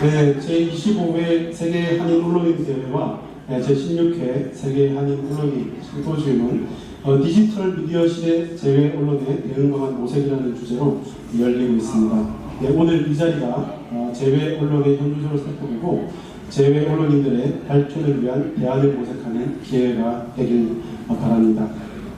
네, 제25회 세계 한인 언론인 대회와 제16회 세계 한인 언론인 심포지움은 디지털 미디어 시대 제외 언론의 대응 강한 모색이라는 주제로 열리고 있습니다. 네, 오늘 이 자리가 제외 언론의 현주소를 살펴보고 제외 언론인들의 발전을 위한 대안을 모색하는 기회가 되길 바랍니다.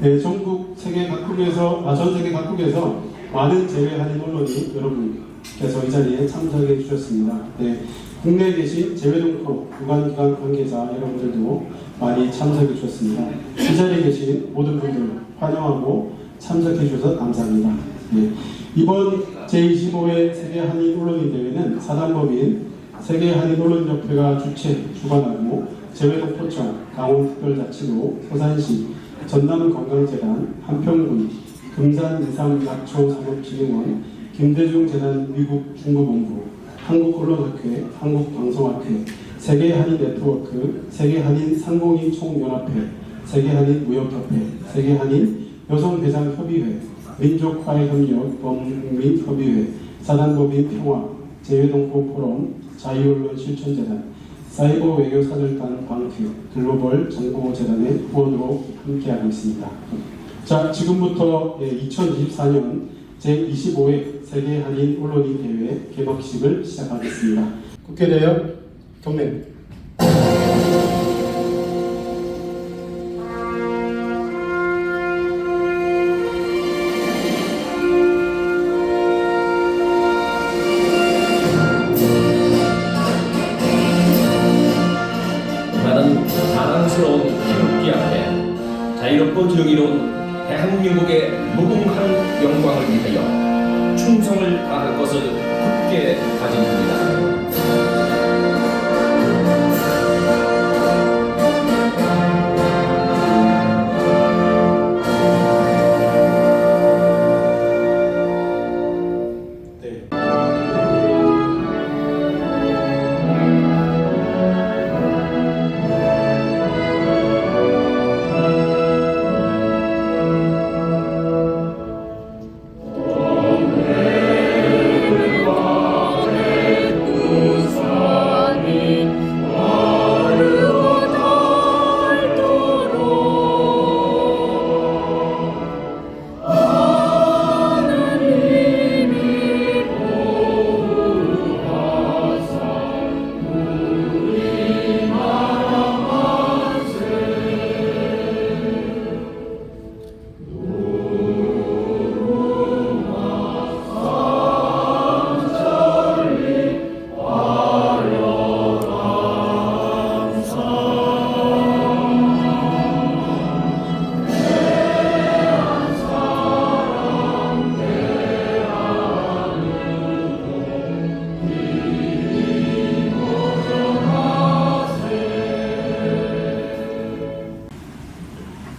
네, 전국 세계 각국에서 전 세계 각국에서 많은 제외 한인 언론인 여러분께서 이 자리에 참석해 주셨습니다. 네, 국내에 계신 제외동포 유관기관 관계자 여러분들도 많이 참석해 주셨습니다. 이 자리에 계신 모든 분들 환영하고 참석해 주셔서 감사합니다. 네, 이번 제25회 세계 한인 언론인 대회는 사단법인 세계 한인 언론협회가 주관하고 제외동포청, 강원특별자치도, 서산시, 전남건강재단, 한평군, 금산인삼약초산업진흥원, 김대중재단 미국 중부본부, 한국언론학회, 한국방송학회, 세계한인 네트워크, 세계한인 상공인 총연합회, 세계한인 무역협회, 세계한인 여성대상협의회, 민족화해협력 범민협의회, 사단법인 평화, 제외동포 포럼, 자유언론 실천재단, 사이버 외교사절단 방크, 글로벌 정보재단의 후원으로 함께하고 있습니다. 자, 지금부터 2024년 제25회 세계 한인 언론인 대회 개막식을 시작하겠습니다. 국회대역 경례. 나는 자랑스러운 태극기 앞에 자유롭고 정의로운 대한민국의 무궁한 영광을 위하여 충성을 다할 것을 굳게 다짐합니다.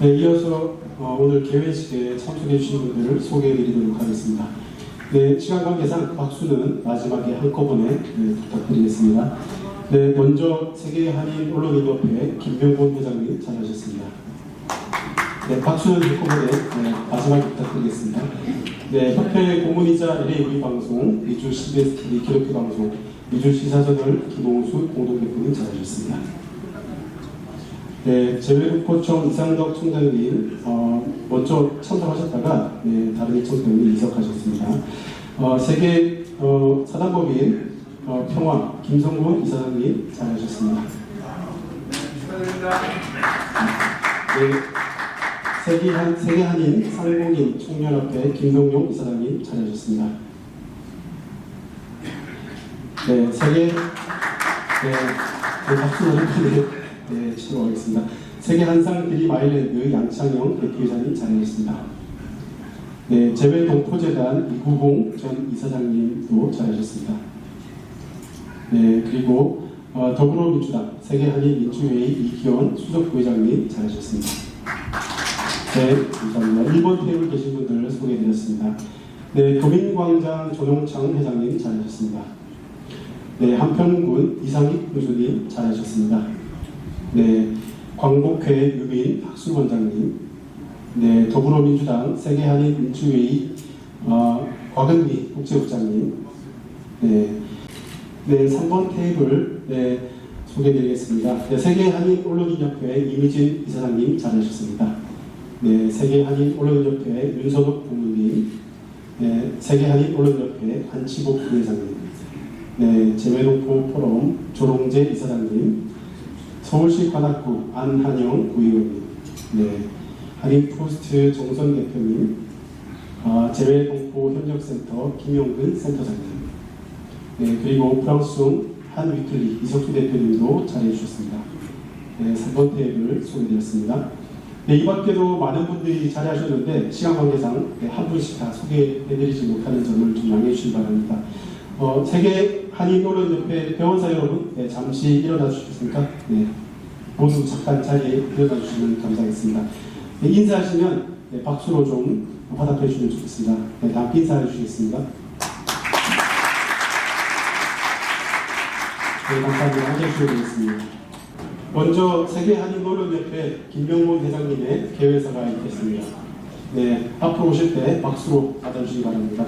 네, 이어서 오늘 개회식에 참석해 주신 분들을 소개해 드리도록 하겠습니다. 네, 시간 관계상 박수는 마지막에 한꺼번에 부탁드리겠습니다. 네, 먼저 세계 한인 언론인협회 김병곤 회장님 잘하셨습니다. 네, 박수는 한꺼번에 마지막에 부탁드리겠습니다. 네, 협회 고문이자 LA 우리방송, 미주 CBS TV 기독교 방송, 미주 시사저널 김홍수 공동대표님 잘하셨습니다. 네, 제외동포청 이상덕 총장님 먼저 참석하셨다가 다른 총장님이 이석하셨습니다. 세계 사단법인 평화 김성곤 이사장님 잘하셨습니다. 네, 세계 한인 상공인 총연합회 김동용 이사장님 잘하셨습니다. 네, 박수를 네, 시도하겠습니다. 세계 한상 드림 아일랜드 양창영 대표이사님 잘하셨습니다. 네, 제외동포재단 이구봉 전 이사장님도 잘하셨습니다. 네, 그리고 더불어민주당 세계 한인 민주회의 이기원 수석 부회장님 잘하셨습니다. 네, 감사합니다. 1번 테이블 계신 분들 소개해드렸습니다. 네, 도민광장 조동창 회장님 잘하셨습니다. 네, 한평군 이상익 교수님 잘하셨습니다. 네, 광복회 유민 학술원장님, 네, 더불어민주당 세계한인 민주회의 곽은미 국제국장님, 네, 네, 3번 테이블 소개드리겠습니다. 네, 세계 한인 언론인협회 이미진 이사장님 자리하셨습니다. 네, 세계 한인 언론인협회 윤선욱 부모님, 네, 세계 한인 언론인협회 한치복 부회장님, 네, 재외동포 포럼 조롱재 이사장님, 서울시 관악구 안한영 구의원님, 네, 한인포스트 정선 대표님, 재외동포 협력센터 김용근 센터장님, 네, 그리고 프랑스um 한 위클리 이석수 대표님도 자리해 주셨습니다. 네, 3번 테이블 소개드렸습니다. 네, 이 밖에도 많은 분들이 자리하셨는데 시간 관계상 한 분씩 다 소개해드리지 못하는 점을 좀 양해해 주시기 바랍니다. 세계 한인 언론협회 회원사 여러분, 네, 잠시 일어나 주시겠습니까? 네, 모두 잠깐 자리에 일어나 주시면 감사하겠습니다. 네, 인사하시면 네, 박수로 좀 화답해 주시면 좋겠습니다. 네, 다음 인사해 주시겠습니다. 네, 감사합니다. 함께 해주시면 되겠습니다. 먼저 세계 한인 언론협회 김명문 회장님의 개회사가 있겠습니다. 네, 앞으로 오실 때 박수로 받아주시기 바랍니다.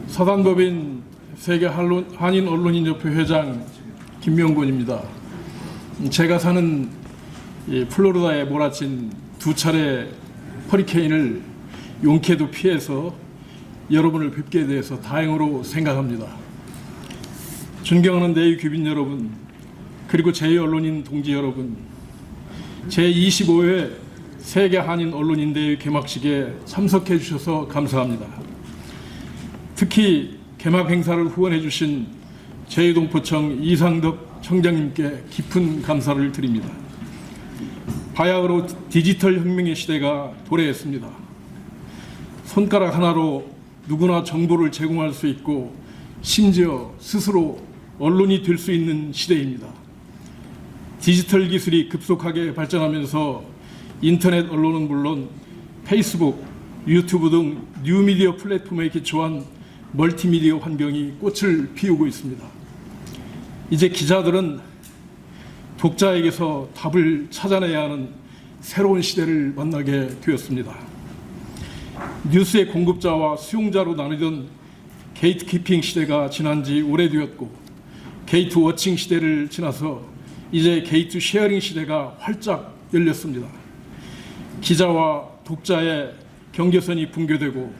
사단법인 세계 한인 언론인협회 회장 김명곤입니다. 제가 사는 이 플로리다에 몰아친 두 차례 허리케인을 용케도 피해서 여러분을 뵙게 돼서 다행으로 생각합니다. 존경하는 내의 귀빈 여러분, 그리고 제2언론인 동지 여러분, 제25회 세계 한인 언론인대회 개막식에 참석해 주셔서 감사합니다. 특히 개막 행사를 후원해 주신 제2동포청 이상덕 청장님께 깊은 감사를 드립니다. 바야흐로 디지털 혁명의 시대가 도래했습니다. 손가락 하나로 누구나 정보를 제공할 수 있고 심지어 스스로 언론이 될 수 있는 시대입니다. 디지털 기술이 급속하게 발전하면서 인터넷 언론은 물론 페이스북, 유튜브 등 뉴미디어 플랫폼에 기초한 멀티미디어 환경이 꽃을 피우고 있습니다. 이제 기자들은 독자에게서 답을 찾아내야 하는 새로운 시대를 만나게 되었습니다. 뉴스의 공급자와 수용자로 나뉘던 게이트키핑 시대가 지난 지 오래되었고 게이트 워칭 시대를 지나서 이제 게이트 쉐어링 시대가 활짝 열렸습니다. 기자와 독자의 경계선이 붕괴되고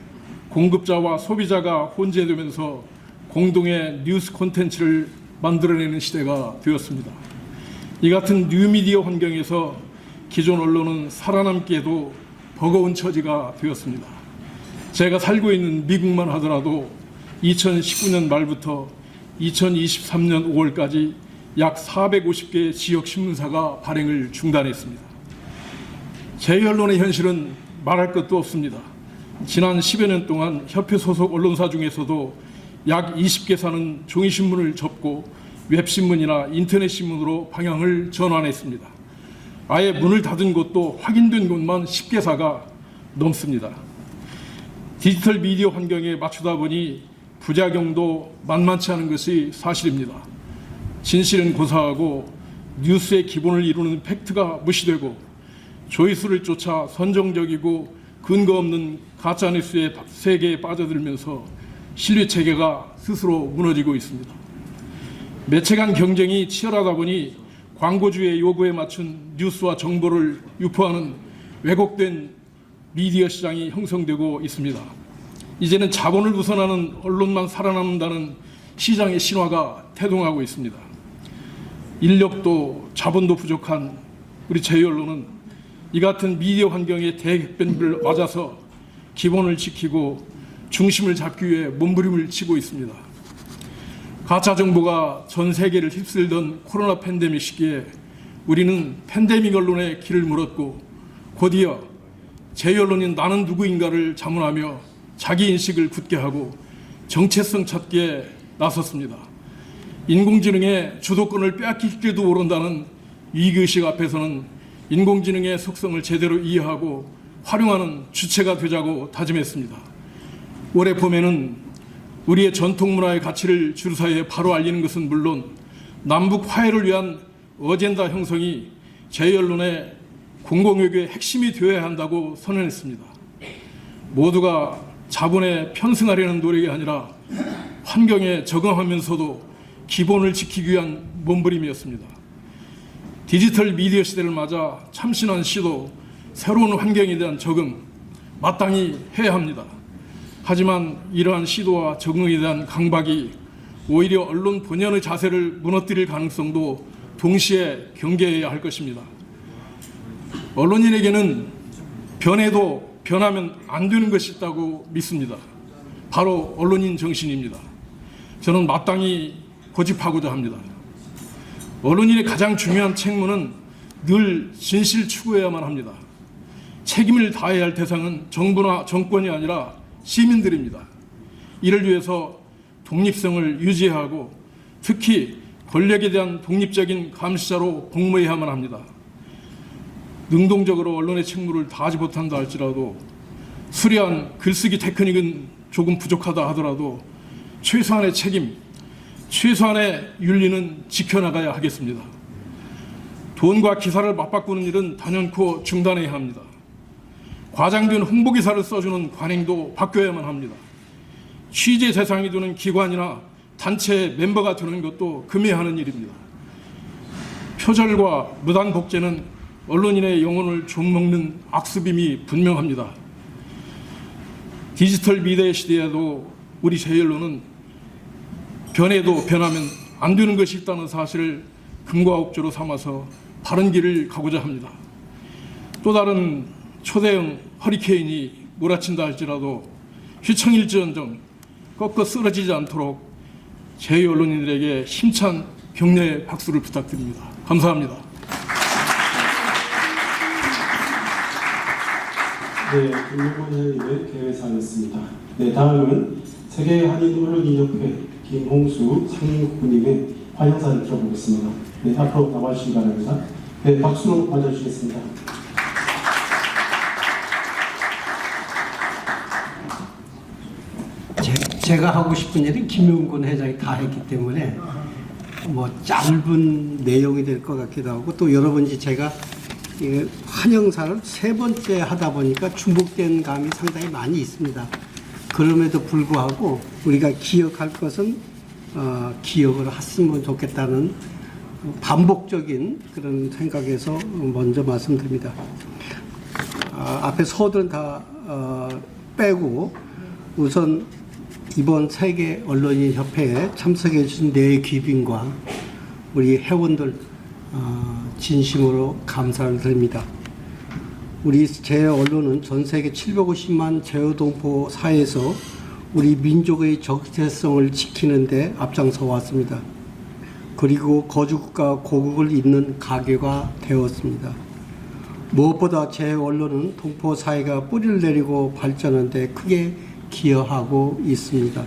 공급자와 소비자가 혼재되면서 공동의 뉴스 콘텐츠를 만들어내는 시대가 되었습니다. 이 같은 뉴미디어 환경에서 기존 언론은 살아남기에도 버거운 처지가 되었습니다. 제가 살고 있는 미국만 하더라도 2019년 말부터 2023년 5월까지 약 450개의 지역 신문사가 발행을 중단했습니다. 제2언론의 현실은 말할 것도 없습니다. 지난 10여 년 동안 협회 소속 언론사 중에서도 약 20개사는 종이신문을 접고 웹신문이나 인터넷신문으로 방향을 전환했습니다. 아예 문을 닫은 곳도 확인된 곳만 10개사가 넘습니다. 디지털 미디어 환경에 맞추다 보니 부작용도 만만치 않은 것이 사실입니다. 진실은 고사하고 뉴스의 기본을 이루는 팩트가 무시되고 조회수를 쫓아 선정적이고 근거 없는 가짜뉴스의 세계에 빠져들면서 신뢰체계가 스스로 무너지고 있습니다. 매체 간 경쟁이 치열하다 보니 광고주의 요구에 맞춘 뉴스와 정보를 유포하는 왜곡된 미디어 시장이 형성되고 있습니다. 이제는 자본을 우선하는 언론만 살아남는다는 시장의 신화가 태동하고 있습니다. 인력도 자본도 부족한 우리 제2언론은 이 같은 미디어 환경의 대격변을 맞아서 기본을 지키고 중심을 잡기 위해 몸부림을 치고 있습니다. 가짜 정보가 전 세계를 휩쓸던 코로나 팬데믹 시기에 우리는 팬데믹 언론의 길을 물었고 곧이어 제2언론인 나는 누구인가를 자문하며 자기 인식을 굳게 하고 정체성 찾기에 나섰습니다. 인공지능의 주도권을 빼앗길지도 모른다는 위기의식 앞에서는 인공지능의 속성을 제대로 이해하고 활용하는 주체가 되자고 다짐했습니다. 올해 봄에는 우리의 전통 문화의 가치를 주류사회에 바로 알리는 것은 물론 남북 화해를 위한 어젠다 형성이 제2언론의 공공외교의 핵심이 되어야 한다고 선언했습니다. 모두가 자본에 편승하려는 노력이 아니라 환경에 적응하면서도 기본을 지키기 위한 몸부림이었습니다. 디지털 미디어 시대를 맞아 참신한 시도, 새로운 환경에 대한 적응 마땅히 해야 합니다. 하지만 이러한 시도와 적응에 대한 강박이 오히려 언론 본연의 자세를 무너뜨릴 가능성도 동시에 경계해야 할 것입니다. 언론인에게는 변해도 변하면 안 되는 것이 있다고 믿습니다. 바로 언론인 정신입니다. 저는 마땅히 고집하고자 합니다. 언론인의 가장 중요한 책무는 늘 진실 추구해야만 합니다. 책임을 다해야 할 대상은 정부나 정권이 아니라 시민들입니다. 이를 위해서 독립성을 유지해야 하고 특히 권력에 대한 독립적인 감시자로 복무해야만 합니다. 능동적으로 언론의 책무를 다하지 못한다 할지라도 수려한 글쓰기 테크닉은 조금 부족하다 하더라도 최소한의 책임, 최소한의 윤리는 지켜나가야 하겠습니다. 돈과 기사를 맞바꾸는 일은 단연코 중단해야 합니다. 과장된 홍보기사를 써주는 관행도 바뀌어야만 합니다. 취재 대상이 되는 기관이나 단체의 멤버가 되는 것도 금해야 하는 일입니다. 표절과 무단 복제는 언론인의 영혼을 좀먹는 악습임이 분명합니다. 디지털 미디어 시대에도 우리 제1언론은 변해도 변하면 안 되는 것이 있다는 사실을 금과 옥조로 삼아서 바른 길을 가고자 합니다. 또 다른 초대형 허리케인이 몰아친다 할지라도 휘청일지언정 꺾어 쓰러지지 않도록 제2언론인들에게 힘찬 격려의 박수를 부탁드립니다. 감사합니다. 네, 김용곤 회장님의 개회사였습니다. 네, 다음은 세계 한인 언론인협회 김홍수 상임국장님의 환영사를 들어보겠습니다. 네, 앞으로 나와주시기 바랍니다. 네, 박수로 맞아주시겠습니다. 제가 하고 싶은 일은 김용곤 회장이 다 했기 때문에 뭐 짧은 내용이 될 것 같기도 하고 또 여러 번 제가 환영사를 3번째 하다 보니까 중복된 감이 상당히 많이 있습니다. 그럼에도 불구하고 우리가 기억할 것은 기억을 했으면 좋겠다는 반복적인 그런 생각에서 먼저 말씀드립니다. 앞에 서들은 다 빼고 우선 이번 세계 언론인 협회에 참석해 주신 네 귀빈과 우리 회원들 진심으로 감사를 드립니다. 우리 제 언론은 전 세계 750만 제어동포 사회에서 우리 민족의 정체성을 지키는 데 앞장서 왔습니다. 그리고 거주국가 고국을 잇는 가계가 되었습니다. 무엇보다 제 언론은 동포 사회가 뿌리를 내리고 발전하는 데 크게 기여하고 있습니다.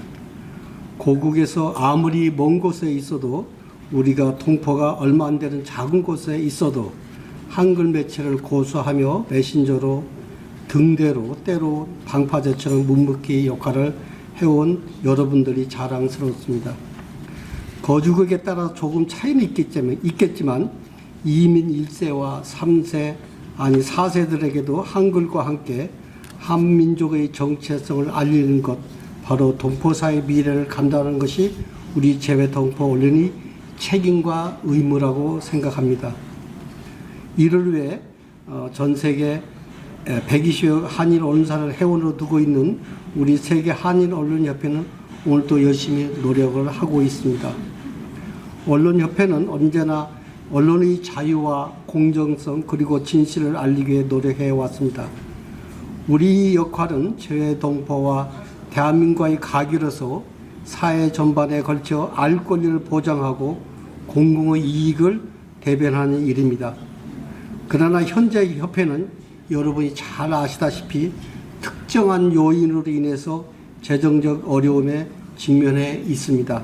고국에서 아무리 먼 곳에 있어도 우리가 동포가 얼마 안 되는 작은 곳에 있어도 한글 매체를 고수하며 메신저로 등대로 때로 방파제처럼 묵묵히 역할을 해온 여러분들이 자랑스럽습니다. 거주국에 따라 조금 차이는 있겠지만 이민 1세와 3세 아니 4세들에게도 한글과 함께 한민족의 정체성을 알리는 것 바로 동포사의 미래를 감당하는 것이 우리 재외동포 언론이 책임과 의무라고 생각합니다. 이를 위해 전 세계 120여 한인 언론사를 회원으로 두고 있는 우리 세계 한인 언론협회는 오늘도 열심히 노력을 하고 있습니다. 언론협회는 언제나 언론의 자유와 공정성 그리고 진실을 알리기 위해 노력해 왔습니다. 우리 역할은 재외동포와 대한민국과의 가교로서 사회 전반에 걸쳐 알 권리를 보장하고 공공의 이익을 대변하는 일입니다. 그러나 현재 협회는 여러분이 잘 아시다시피 특정한 요인으로 인해서 재정적 어려움에 직면해 있습니다.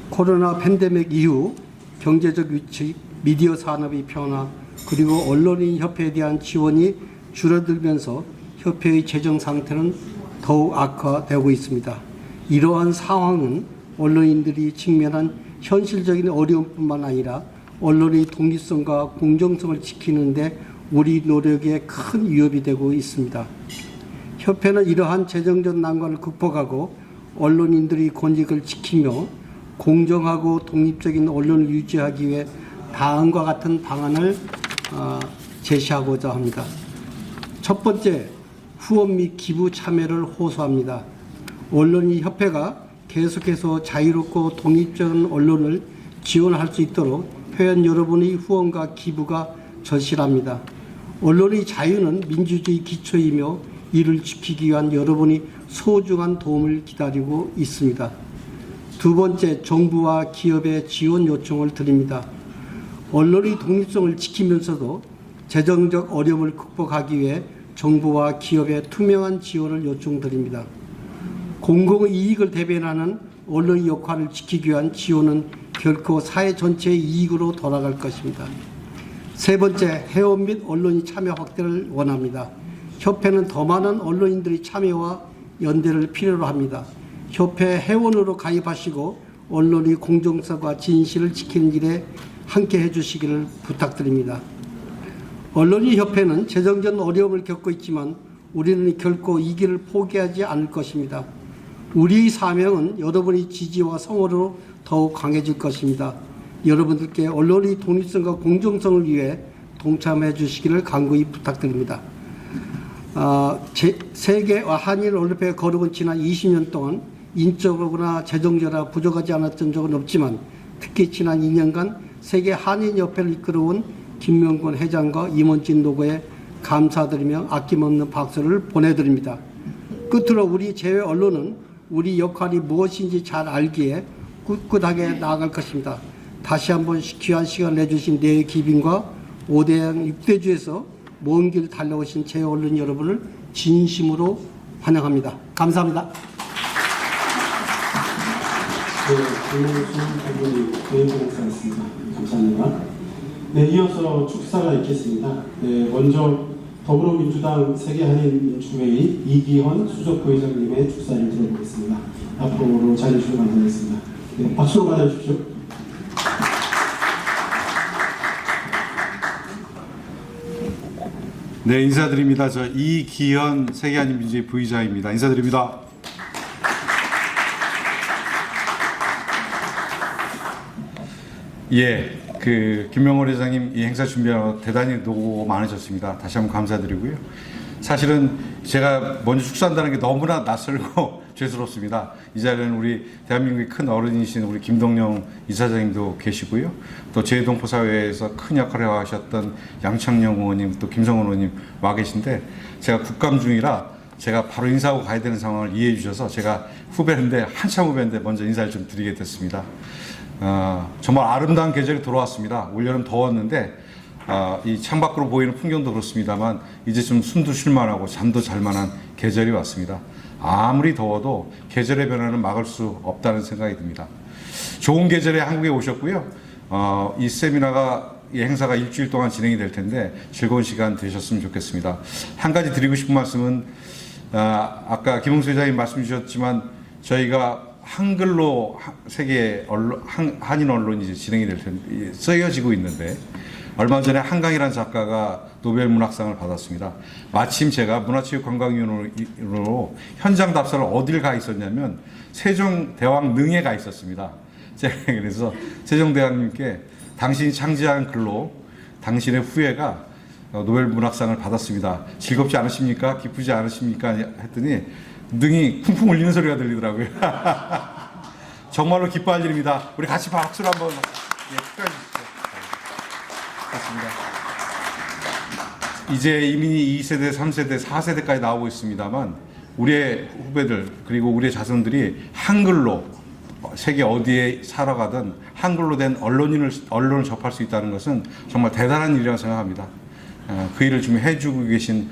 코로나 팬데믹 이후 경제적 위축, 미디어 산업의 변화, 그리고 언론인 협회에 대한 지원이 줄어들면서 협회의 재정 상태는 더욱 악화되고 있습니다. 이러한 상황은 언론인들이 직면한 현실적인 어려움뿐만 아니라 언론의 독립성과 공정성을 지키는데 우리 노력에 큰 위협이 되고 있습니다. 협회는 이러한 재정적 난관을 극복하고 언론인들의 권익을 지키며 공정하고 독립적인 언론을 유지하기 위해 다음과 같은 방안을 제시하고자 합니다. 첫 번째, 후원 및 기부 참여를 호소합니다. 언론인 협회가 계속해서 자유롭고 독립적인 언론을 지원할 수 있도록 회원 여러분의 후원과 기부가 절실합니다. 언론의 자유는 민주주의 기초이며 이를 지키기 위한 여러분이 소중한 도움을 기다리고 있습니다. 두 번째, 정부와 기업의 지원 요청을 드립니다. 언론의 독립성을 지키면서도 재정적 어려움을 극복하기 위해 정부와 기업의 투명한 지원을 요청드립니다. 공공의 이익을 대변하는 언론의 역할을 지키기 위한 지원은 결코 사회 전체의 이익으로 돌아갈 것입니다. 세 번째, 회원 및 언론인 참여 확대를 원합니다. 협회는 더 많은 언론인들의 참여와 연대를 필요로 합니다. 협회 회원으로 가입하시고 언론의 공정성과 진실을 지키는 일에 함께 해주시기를 부탁드립니다. 언론인 협회는 재정적 어려움을 겪고 있지만 우리는 결코 이 길을 포기하지 않을 것입니다. 우리의 사명은 여러분의 지지와 성원으로 더욱 강해질 것입니다. 여러분들께 언론의 독립성과 공정성을 위해 동참해 주시기를 간곡히 부탁드립니다. 세계 한일 언론협회가 거룩은 지난 20년 동안 인적으로나 재정적으로 부족하지 않았던 적은 없지만 특히 지난 2년간 세계 한인협회를 이끌어온 김명곤 회장과 임원진 노고에 감사드리며 아낌없는 박수를 보내드립니다. 끝으로 우리 제외 언론은 우리 역할이 무엇인지 잘 알기에 꿋꿋하게 나아갈 것입니다. 다시 한번 귀한 시간을 내주신 내 기빈과 5대양 6대주에서 먼 길 달려오신 제 언론 여러분을 진심으로 환영합니다. 감사합니다. 김명순 부분이 교육공사였습니다. 감사합니다. 네, 이어서 축사가 있겠습니다. 네, 먼저 더불어민주당 세계한인민주회의 이기헌 수석부회장님의 축사를 들어보겠습니다. 앞으로 자리해 주시기 바라겠습니다. 네, 박수로 맞아주십시오. 네, 인사드립니다. 저 이기현 세계한인민주회의 부의장입니다. 인사드립니다. 예, 김명호 회장님 이 행사 준비하고 대단히 노고 많으셨습니다. 다시 한번 감사드리고요. 사실은 제가 먼저 축사한다는 게 너무나 낯설고 죄스럽습니다. 이 자리에는 우리 대한민국의 큰 어른이신 우리 김동영 이사장님도 계시고요. 또 제동포사회에서 큰 역할을 하셨던 양창영 의원님, 또 김성원 의원님 와 계신데 제가 국감 중이라 제가 바로 인사하고 가야 되는 상황을 이해해 주셔서 제가 후배인데 한참 후배인데 먼저 인사를 좀 드리게 됐습니다. 정말 아름다운 계절이 돌아왔습니다. 올여름 더웠는데 이 창밖으로 보이는 풍경도 그렇습니다만 이제 좀 숨도 쉴만하고 잠도 잘만한 계절이 왔습니다. 아무리 더워도 계절의 변화는 막을 수 없다는 생각이 듭니다. 좋은 계절에 한국에 오셨고요. 이 세미나가 이 행사가 일주일 동안 진행이 될 텐데 즐거운 시간 되셨으면 좋겠습니다. 한 가지 드리고 싶은 말씀은 아까 김홍수 회장님 말씀 주셨지만 저희가 한글로 세계 언론, 한인 언론이 이제 진행이 될 텐데 쓰여지고 있는데 얼마 전에 한강이라는 작가가 노벨 문학상을 받았습니다. 마침 제가 문화체육관광위원으로 현장 답사를 어딜 가 있었냐면 세종대왕 능에 가 있었습니다. 제가 그래서 세종대왕님께 당신이 창제한 글로 당신의 후예가 노벨 문학상을 받았습니다. 즐겁지 않으십니까? 기쁘지 않으십니까? 했더니 능이 쿵쿵 울리는 소리가 들리더라고요. 정말로 기뻐할 일입니다. 우리 같이 박수를 한번 축하해 주시죠. 맞습니다. 이제 이미 2세대, 3세대, 4세대까지 나오고 있습니다만 우리의 후배들 그리고 우리의 자손들이 한글로 세계 어디에 살아가든 한글로 된 언론을 접할 수 있다는 것은 정말 대단한 일이라고 생각합니다. 그 일을 좀 해주고 계신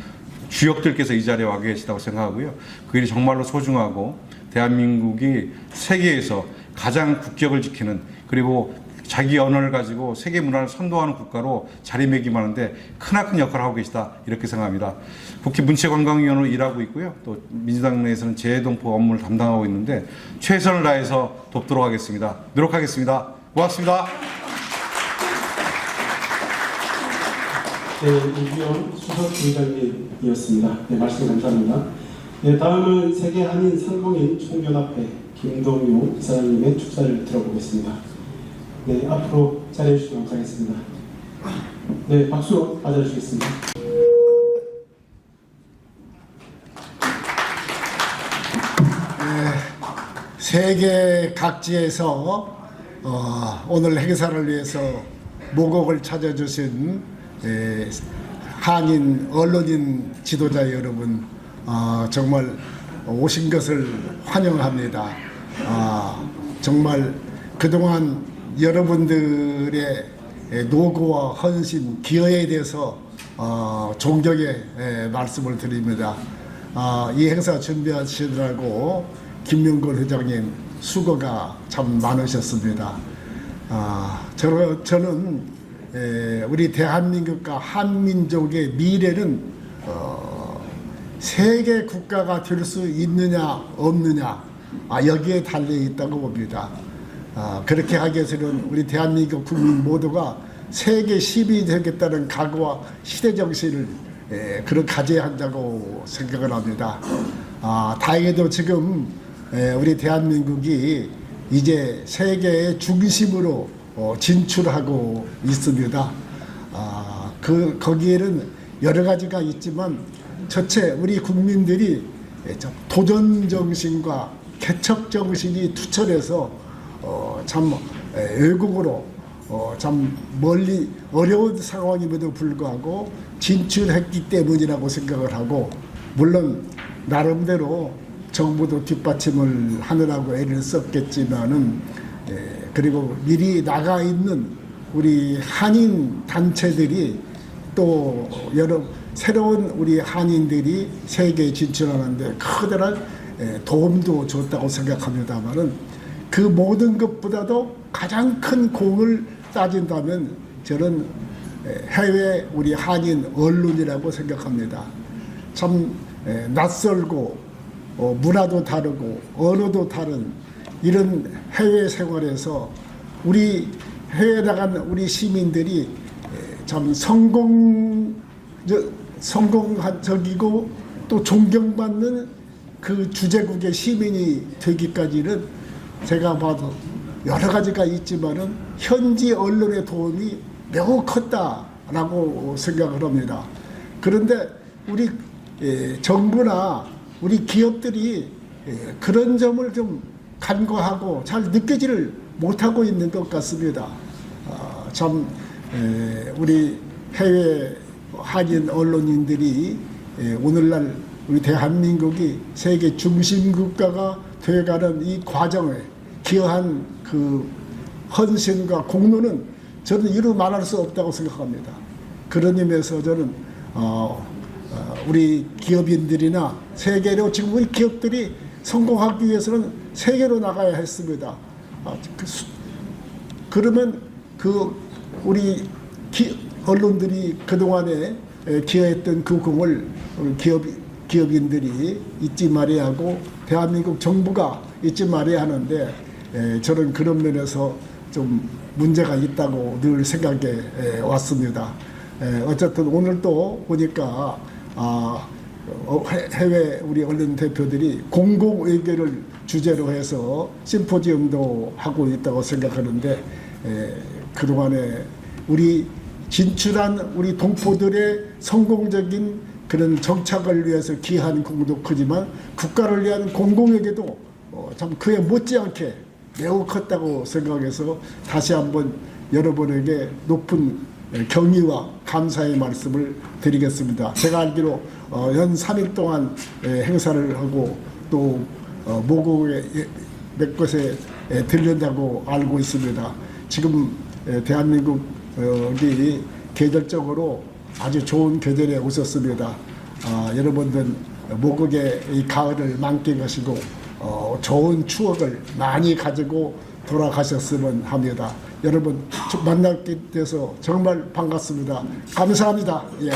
주역들께서 이 자리에 와 계시다고 생각하고요. 그 일이 정말로 소중하고 대한민국이 세계에서 가장 국격을 지키는 그리고 자기 언어를 가지고 세계 문화를 선도하는 국가로 자리매김하는데 크나큰 역할을 하고 계시다 이렇게 생각합니다. 국회 문체관광위원으로 일하고 있고요. 또 민주당 내에서는 재동포 업무를 담당하고 있는데 최선을 다해서 돕도록 하겠습니다. 노력하겠습니다. 고맙습니다. 네, 이규영 수석부의장님이었습니다. 네, 말씀 감사합니다. 네, 다음은 세계 한인 상공인 총연합회 김동용 이사장님의 축사를 들어보겠습니다. 네, 앞으로 자리해 주시면 감사하겠습니다. 네, 박수 맞아주시겠습니다. 세계 각지에서 오늘 행사를 위해서 모국을 찾아주신 한인 언론인 지도자 여러분, 정말 오신 것을 환영합니다. 정말 그동안 여러분들의 노고와 헌신, 기여에 대해서 존경의 말씀을 드립니다. 이 행사 준비하시느라고 김명걸 회장님 수고가 참 많으셨습니다. 저는 우리 대한민국과 한민족의 미래는 세계 국가가 될 수 있느냐 없느냐 여기에 달려 있다고 봅니다. 그렇게 하기 위해서는 우리 대한민국 국민 모두가 세계 시민이 되겠다는 각오와 시대 정신을 그렇게 가져야 한다고 생각을 합니다. 다행히도 지금 우리 대한민국이 이제 세계의 중심으로 진출하고 있습니다. 거기에는 여러 가지가 있지만 첫째, 우리 국민들이 도전 정신과 개척 정신이 투철해서 참 외국으로 참 멀리 어려운 상황임에도 불구하고 진출했기 때문이라고 생각을 하고, 물론 나름대로 정부도 뒷받침을 하느라고 애를 썼겠지만은, 그리고 미리 나가 있는 우리 한인 단체들이 또 여러 새로운 우리 한인들이 세계에 진출하는데 커다란 도움도 줬다고 생각합니다만은, 그 모든 것보다도 가장 큰 공을 따진다면 저는 해외 우리 한인 언론이라고 생각합니다. 참 낯설고 문화도 다르고 언어도 다른 이런 해외 생활에서 우리 해외에 나간 우리 시민들이 참 성공적이고 또 존경받는 그 주재국의 시민이 되기까지는 제가 봐도 여러 가지가 있지만은 현지 언론의 도움이 매우 컸다라고 생각을 합니다. 그런데 우리 정부나 우리 기업들이 그런 점을 좀 간과하고 잘 느끼지를 못하고 있는 것 같습니다. 참 우리 해외 한인 언론인들이 오늘날 우리 대한민국이 세계 중심 국가가 되어가는 이 과정에 기여한 그 헌신과 공로는 저는 이루 말할 수 없다고 생각합니다. 그런 의미에서 저는 우리 기업인들이나 세계로 지금 우리 기업들이 성공하기 위해서는 세계로 나가야 했습니다. 그러면 그 우리 언론들이 그동안에 기여했던 그 공을 기업인들이 잊지 말아야 하고 대한민국 정부가 잊지 말아야 하는데, 저는 그런 면에서 좀 문제가 있다고 늘 생각해 왔습니다. 어쨌든 오늘 또 보니까 해외 우리 언론 대표들이 공공외교를 주제로 해서 심포지엄도 하고 있다고 생각하는데, 그동안에 우리 진출한 우리 동포들의 성공적인 그런 정착을 위해서 기여한 공도 크지만 국가를 위한 공공외교도 참 그에 못지않게 매우 컸다고 생각해서 다시 한번 여러분에게 높은 경의와 감사의 말씀을 드리겠습니다. 제가 알기로 연 3일 동안 행사를 하고 또 모국에 몇 곳에 들른다고 알고 있습니다. 지금 대한민국이 계절적으로 아주 좋은 계절에 오셨습니다. 여러분들 모국의 이 가을을 만끽하시고 좋은 추억을 많이 가지고 돌아가셨으면 합니다. 여러분 만나게 돼서 정말 반갑습니다. 감사합니다. 예.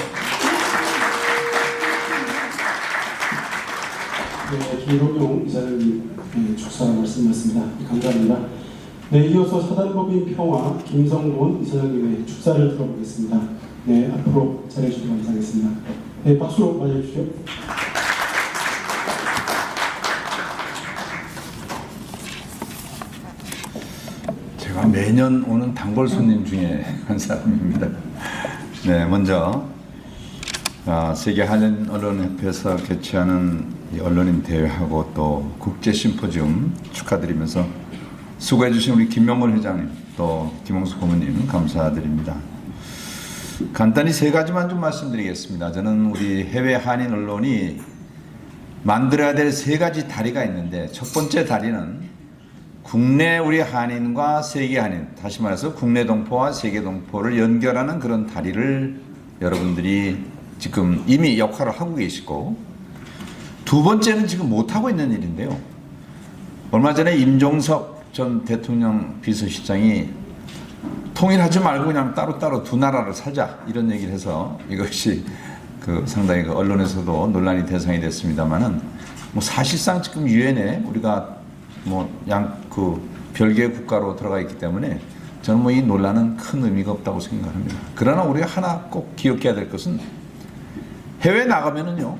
네, 김동용 이사장님 축사 말씀이었습니다. 감사합니다. 네, 이어서 사단법인 평화 김성곤 이사장님의 축사를 들어보겠습니다. 네, 앞으로 잘해주시면 감사하겠습니다. 네, 박수로 맞아주시죠. 제가 매년 오는 단골 손님 중에 한 사람입니다. 네, 먼저 세계 한인 언론협회에서 개최하는 이 언론인 대회하고 또 국제 심포지움 축하드리면서 수고해주신 우리 김명걸 회장님 또 김홍수 고문님 감사드립니다. 간단히 세 가지만 좀 말씀드리겠습니다. 저는 우리 해외 한인 언론이 만들어야 될 세 가지 다리가 있는데 첫 번째 다리는 국내 우리 한인과 세계 한인, 다시 말해서 국내 동포와 세계 동포를 연결하는 그런 다리를 여러분들이 지금 이미 역할을 하고 계시고, 두 번째는 지금 못하고 있는 일인데요. 얼마 전에 임종석 전 대통령 비서실장이 통일하지 말고 그냥 따로따로 두 나라를 살자 이런 얘기를 해서 이것이 상당히 언론에서도 논란이 대상이 됐습니다만은 사실상 지금 유엔에 우리가 별개의 국가로 들어가 있기 때문에 저는 이 논란은 큰 의미가 없다고 생각합니다. 그러나 우리가 하나 꼭 기억해야 될 것은 해외 나가면은요,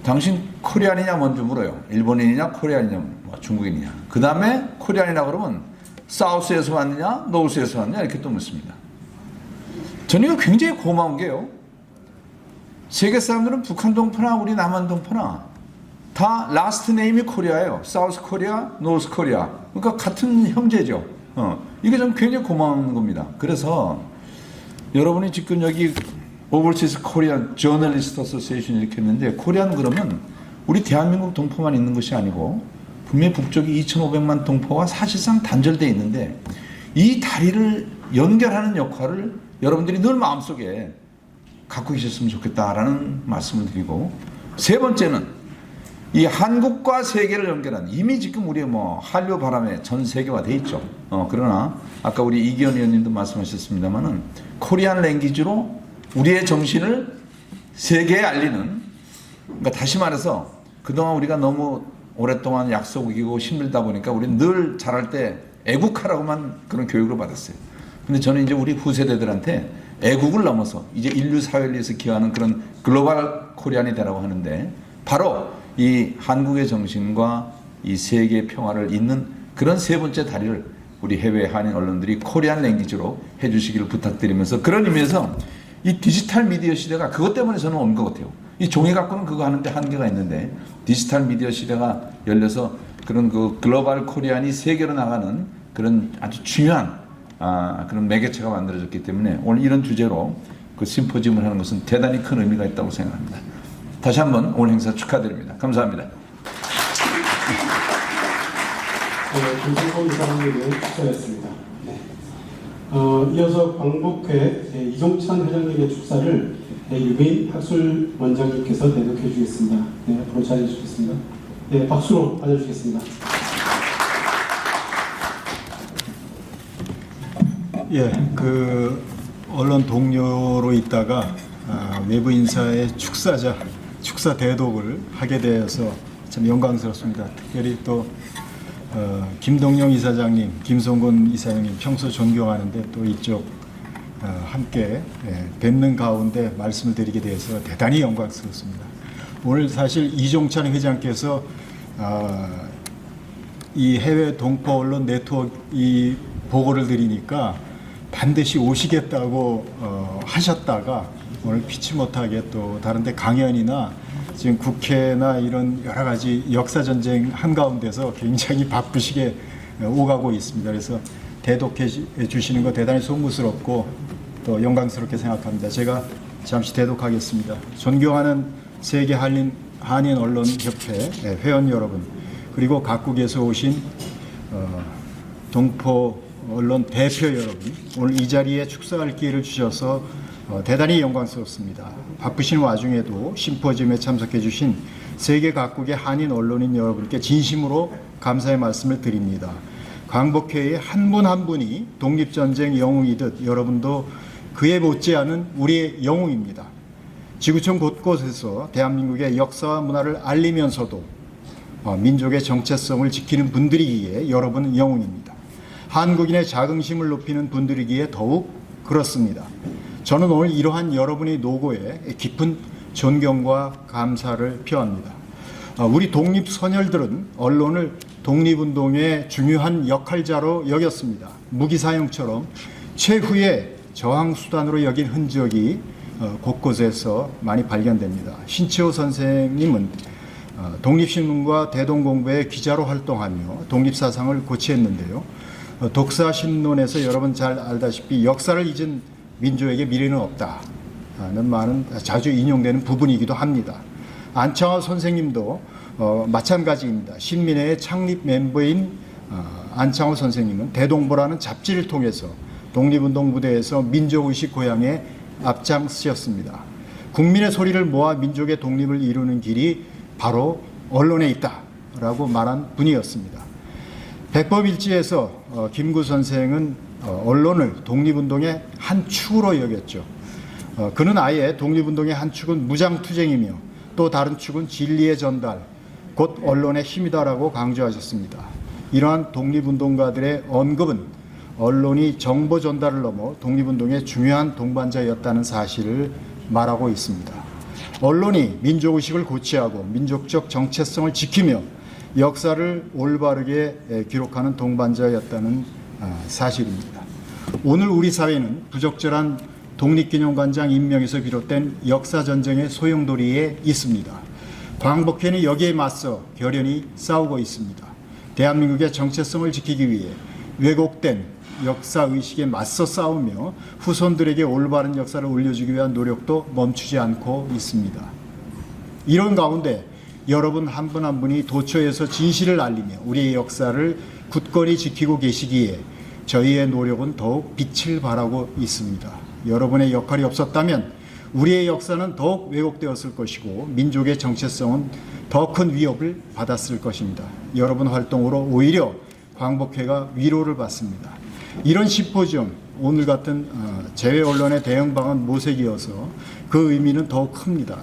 당신 코리안이냐 먼저 물어요. 일본인이냐 코리안이냐 중국인이냐. 그 다음에 코리안이라 그러면 사우스에서 왔느냐 노스에서 왔느냐 이렇게 또 묻습니다. 저는 이거 굉장히 고마운 게요, 세계 사람들은 북한 동포나 우리 남한 동포나 다 라스트 네임이 코리아예요. 사우스 코리아, 노스 코리아. 그러니까 같은 형제죠. 이게 좀 굉장히 고마운 겁니다. 그래서 여러분이 지금 여기 오버시스 코리안 저널리스트 어소시에이션 이렇게 했는데, 코리안 그러면 우리 대한민국 동포만 있는 것이 아니고 분명히 북쪽이 2,500만 동포와 사실상 단절되어 있는데, 이 다리를 연결하는 역할을 여러분들이 늘 마음속에 갖고 계셨으면 좋겠다라는 말씀을 드리고, 세 번째는 이 한국과 세계를 연결한, 이미 지금 우리 한류 바람에 전 세계화 돼 있죠. 그러나 아까 우리 이기현 의원님도 말씀하셨습니다만은 코리안 랭귀지로 우리의 정신을 세계에 알리는, 그러니까 다시 말해서 그동안 우리가 너무 오랫동안 약속이고 힘들다 보니까 우리는 늘 잘할 때 애국하라고만 그런 교육을 받았어요. 근데 저는 이제 우리 후세대들한테 애국을 넘어서 이제 인류 사회를 위해서 기여하는 그런 글로벌 코리안이 되라고 하는데, 바로 이 한국의 정신과 이 세계 평화를 잇는 그런 세 번째 다리를 우리 해외 한인 언론들이 코리안 랭귀지로 해주시기를 부탁드리면서, 그런 의미에서 이 디지털 미디어 시대가 그것 때문에 저는 온 것 같아요. 이 종이 갖고는 그거 하는데 한계가 있는데, 디지털 미디어 시대가 열려서 그런 글로벌 코리안이 세계로 나가는 그런 아주 중요한 그런 매개체가 만들어졌기 때문에 오늘 이런 주제로 심포지움을 하는 것은 대단히 큰 의미가 있다고 생각합니다. 다시 한번 오늘 행사 축하드립니다. 감사합니다. 김성곤 이사장님의 축사였습니다. 네. 이어서 광복회 이종찬 회장님의 축사를 유빈 학술 원장님께서 대독해 주겠습니다. 네, 앞으로 자리해 주시겠습니다. 네, 박수로 맞아주시겠습니다. 예, 언론 동료로 있다가 외부 인사의 축사 대독을 하게 되어서 참 영광스럽습니다. 특별히 또 김동영 이사장님, 김성곤 이사장님 평소 존경하는데 또 이쪽 함께 뵙는 가운데 말씀을 드리게 돼서 대단히 영광스럽습니다. 오늘 사실 이종찬 회장께서 이 해외 동포 언론 네트워크 이 보고를 드리니까 반드시 오시겠다고 하셨다가 오늘 피치 못하게 또 다른 데 강연이나 지금 국회나 이런 여러 가지 역사전쟁 한가운데서 굉장히 바쁘시게 오가고 있습니다. 그래서 대독해 주시는 거 대단히 송구스럽고 또 영광스럽게 생각합니다. 제가 잠시 대독하겠습니다. 존경하는 세계 한인 언론협회 회원 여러분, 그리고 각국에서 오신 동포 언론 대표 여러분, 오늘 이 자리에 축사할 기회를 주셔서 대단히 영광스럽습니다. 바쁘신 와중에도 심포지움에 참석해 주신 세계 각국의 한인 언론인 여러분께 진심으로 감사의 말씀을 드립니다. 광복회의 한 분 한 분이 독립전쟁 영웅이듯 여러분도 그에 못지않은 우리의 영웅입니다. 지구촌 곳곳에서 대한민국의 역사와 문화를 알리면서도 민족의 정체성을 지키는 분들이기에 여러분은 영웅입니다. 한국인의 자긍심을 높이는 분들이기에 더욱 그렇습니다. 저는 오늘 이러한 여러분의 노고에 깊은 존경과 감사를 표합니다. 우리 독립선열들은 언론을 독립운동의 중요한 역할자로 여겼습니다. 무기 사용처럼 최후의 저항수단으로 여긴 흔적이 곳곳에서 많이 발견됩니다. 신채호 선생님은 독립신문과 대동공부의 기자로 활동하며 독립사상을 고취했는데요. 독사신론에서 여러분 잘 알다시피 역사를 잊은 민족에게 미래는 없다는 말은 자주 인용되는 부분이기도 합니다. 안창호 선생님도 마찬가지입니다. 신민회의 창립 멤버인 안창호 선생님은 대동보라는 잡지를 통해서 독립운동 무대에서 민족의식 고양에 앞장서셨습니다. 국민의 소리를 모아 민족의 독립을 이루는 길이 바로 언론에 있다라고 말한 분이었습니다. 백법일지에서 김구 선생은 언론을 독립운동의 한 축으로 여겼죠. 그는 아예 독립운동의 한 축은 무장투쟁이며 또 다른 축은 진리의 전달, 곧 언론의 힘이다라고 강조하셨습니다. 이러한 독립운동가들의 언급은 언론이 정보 전달을 넘어 독립운동의 중요한 동반자였다는 사실을 말하고 있습니다. 언론이 민족의식을 고취하고 민족적 정체성을 지키며 역사를 올바르게 기록하는 동반자였다는 사실입니다. 오늘 우리 사회는 부적절한 독립기념관장 임명에서 비롯된 역사전쟁의 소용돌이에 있습니다. 광복회는 여기에 맞서 결연히 싸우고 있습니다. 대한민국의 정체성을 지키기 위해 왜곡된 역사의식에 맞서 싸우며 후손들에게 올바른 역사를 올려주기 위한 노력도 멈추지 않고 있습니다. 이런 가운데 여러분 한 분 한 분이 도처에서 진실을 알리며 우리의 역사를 굳건히 지키고 계시기에 저희의 노력은 더욱 빛을 발하고 있습니다. 여러분의 역할이 없었다면 우리의 역사는 더욱 왜곡되었을 것이고 민족의 정체성은 더 큰 위협을 받았을 것입니다. 여러분 활동으로 오히려 광복회가 위로를 받습니다. 이런 심포지엄, 오늘 같은 재외 언론의 대응 방안 모색이어서 그 의미는 더욱 큽니다.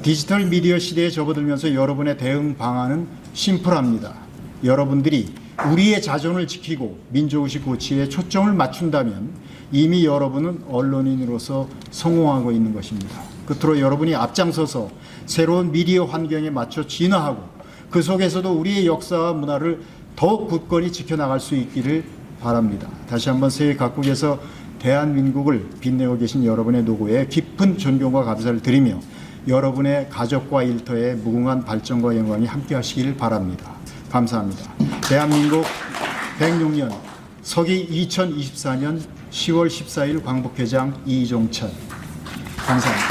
디지털 미디어 시대에 접어들면서 여러분의 대응 방안은 심플합니다. 여러분들이 우리의 자존을 지키고 민족의식 고취에 초점을 맞춘다면 이미 여러분은 언론인으로서 성공하고 있는 것입니다. 끝으로 여러분이 앞장서서 새로운 미디어 환경에 맞춰 진화하고 그 속에서도 우리의 역사와 문화를 더욱 굳건히 지켜나갈 수 있기를 바랍니다. 다시 한번 세계 각국에서 대한민국을 빛내고 계신 여러분의 노고에 깊은 존경과 감사를 드리며 여러분의 가족과 일터의 무궁한 발전과 영광이 함께 하시길 바랍니다. 감사합니다. 대한민국 106년 서기 2024년 10월 14일 광복회장 이종천. 감사합니다.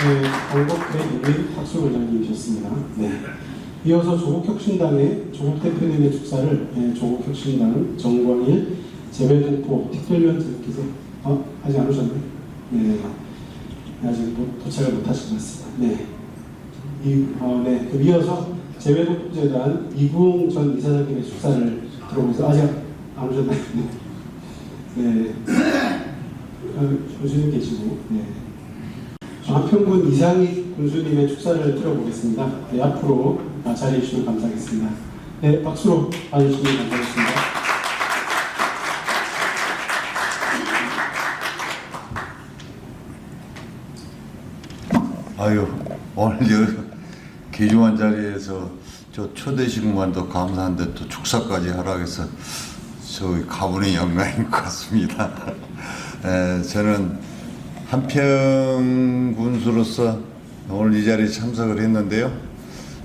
네, 광복회 학술회장님이셨습니다. 네. 이어서 조국혁신당의 조국 대표님의 축사를 조국혁신당 정광일 재외동포 특별위원장께서 아직 안 오셨나요? 네, 아직 도착을 못하신 것 같습니다. 네, 이어서 재외동포재단 이구홍 전 이사장님의 축사를 들어보면서 아직 안 오셨나요? 네, 교수님 계시고, 네. 한평군 이상희 군수님의 축사를 들어보겠습니다. 네, 앞으로 자리해 주시면 감사하겠습니다. 네, 박수로 봐주시면 감사하겠습니다. 아유, 오늘 귀중한 자리에서 저 초대식만도 감사한데 또 축사까지 하라고 해서 저 가문의 영광인 것 같습니다. 저는 한평 군수로서 오늘 이 자리에 참석을 했는데요.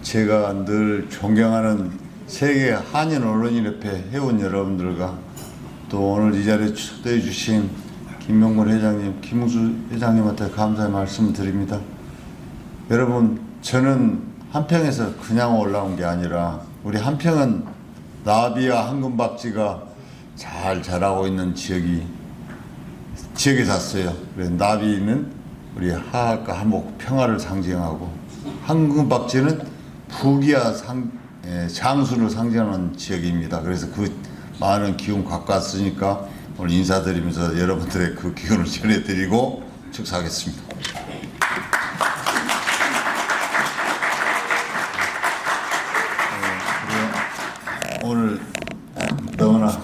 제가 늘 존경하는 세계 한인 언론인협회 회원 여러분들과 또 오늘 이 자리에 초대해 주신 김명곤 회장님, 김웅수 회장님한테 감사의 말씀을 드립니다. 여러분, 저는 한평에서 그냥 올라온 게 아니라 우리 한평은 나비와 황금박쥐가 잘 자라고 있는 지역에 샀어요. 그래서 나비는 우리 화합과 화목, 평화를 상징하고 황금박쥐는 부귀와 장수를 상징하는 지역입니다. 그래서 그 많은 기운 갖고 왔으니까 오늘 인사드리면서 여러분들의 그 기운을 전해드리고 축사하겠습니다. 오늘 너무나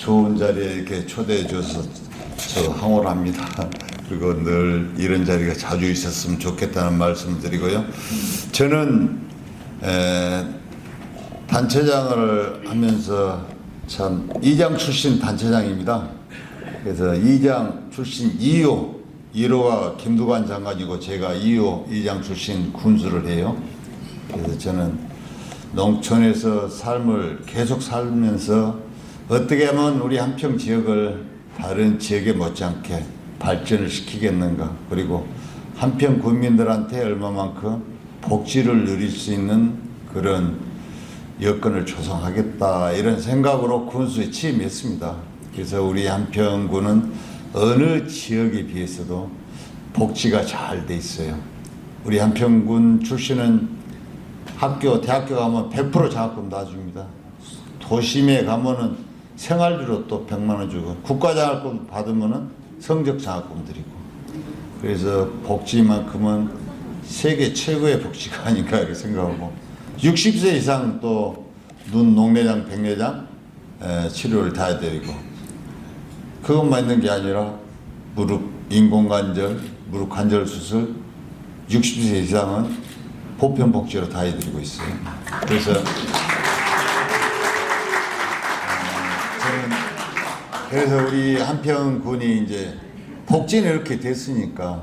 좋은 자리에 이렇게 초대해 줘서 저 황홀합니다. 그리고 늘 이런 자리가 자주 있었으면 좋겠다는 말씀을 드리고요. 저는 단체장을 하면서 참 이장 출신 단체장입니다. 그래서 이장 출신 1호가 김두관 장관이고 제가 2호 이장 출신 군수를 해요. 그래서 저는 농촌에서 삶을 계속 살면서 어떻게 하면 우리 한평 지역을 다른 지역에 못지않게 발전을 시키겠는가, 그리고 한평 국민들한테 얼마만큼 복지를 누릴 수 있는 그런 여건을 조성하겠다, 이런 생각으로 군수에 취임했습니다. 그래서 우리 한평군은 어느 지역에 비해서도 복지가 잘 돼 있어요. 우리 한평군 출신은 대학교 가면 100% 장학금 다 줍니다. 도심에 가면은 생활비로 또 100만 원 주고, 국가장학금 받으면은 성적 장학금 드리고, 그래서 복지만큼은 세계 최고의 복지가 아닌가 이렇게 생각하고, 60세 이상 또 눈 녹내장, 백내장 치료를 다 해드리고, 그것만 있는 게 아니라 무릎 인공관절, 무릎 관절 수술 60세 이상은 보편복지로 다 해드리고 있어요. 그래서 우리 한평군이 이제 복지는 이렇게 됐으니까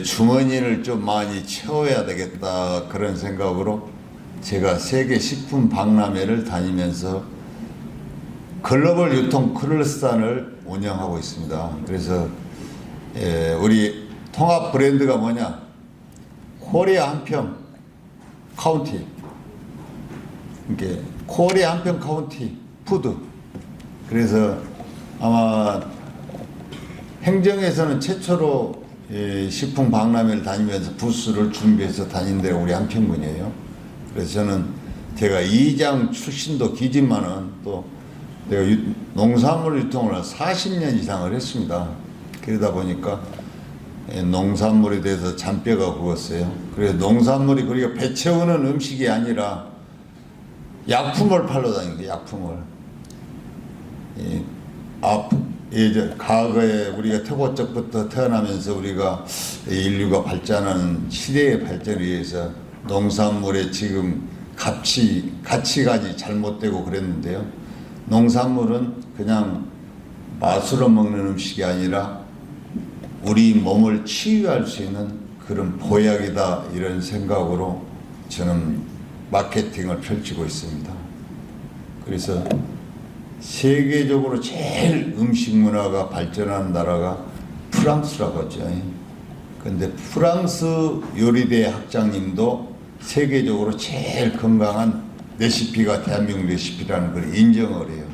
주머니를 좀 많이 채워야 되겠다, 그런 생각으로 제가 세계 식품 박람회를 다니면서 글로벌 유통 클러스터를 운영하고 있습니다. 그래서 우리 통합 브랜드가 뭐냐? 코리아 한평 카운티. 이게 코리아 한평 카운티 푸드. 그래서 아마 행정에서는 최초로 식품 박람회를 다니면서 부스를 준비해서 다닌 데가 우리 한평군이에요. 그래서 저는 제가 이장 출신도 기지만은 또 내가 농산물 유통을 40년 이상을 했습니다. 그러다 보니까 농산물에 대해서 잔뼈가 굵었어요. 그래서 농산물이 우리가 배 채우는 음식이 아니라 약품을 팔러 다니는 약품을. 과거에 우리가 태고적부터 태어나면서 우리가 인류가 발전하는 시대의 발전에 의해서 농산물의 지금 가치관이 잘못되고 그랬는데요. 농산물은 그냥 맛으로 먹는 음식이 아니라 우리 몸을 치유할 수 있는 그런 보약이다, 이런 생각으로 저는 마케팅을 펼치고 있습니다. 그래서 세계적으로 제일 음식 문화가 발전한 나라가 프랑스라고 하죠. 근데 프랑스 요리대 학장님도 세계적으로 제일 건강한 레시피가 대한민국 레시피라는 걸 인정을 해요.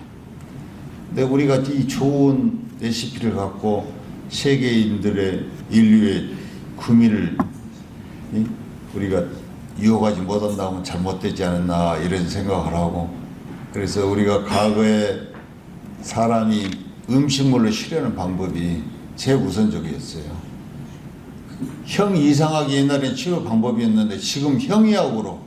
근데 우리가 이 좋은 레시피를 갖고 세계인들의 인류의 구미를 우리가 이어가지 못한다면 잘못되지 않았나, 이런 생각을 하고, 그래서 우리가 과거에 사람이 음식물로 치료하는 방법이 최우선적이었어요. 형이상학이 옛날엔 치료 방법이었는데 지금 형이학으로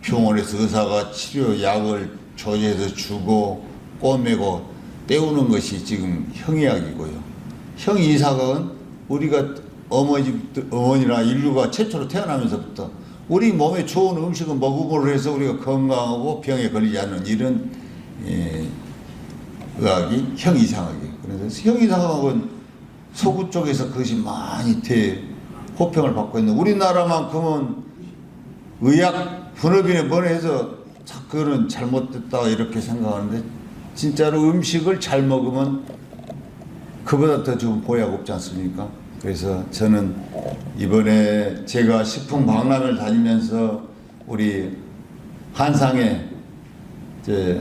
병원에서 의사가 치료약을 조제해서 주고 꼬매고 때우는 것이 지금 형이학이고요. 형이상학은 우리가 어머니나 인류가 최초로 태어나면서부터 우리 몸에 좋은 음식을 먹음으로 해서 우리가 건강하고 병에 걸리지 않는 이런 의학이 형이상학이에요. 그래서 형이상학은 서구 쪽에서 그것이 많이 호평을 받고 있는, 우리나라만큼은 의학 분업인에 번해서 그거는 잘못됐다 이렇게 생각하는데, 진짜로 음식을 잘 먹으면 그보다 더 좋은 보약 없지 않습니까? 그래서 저는 이번에 제가 식품 박람회를 다니면서 우리 한상에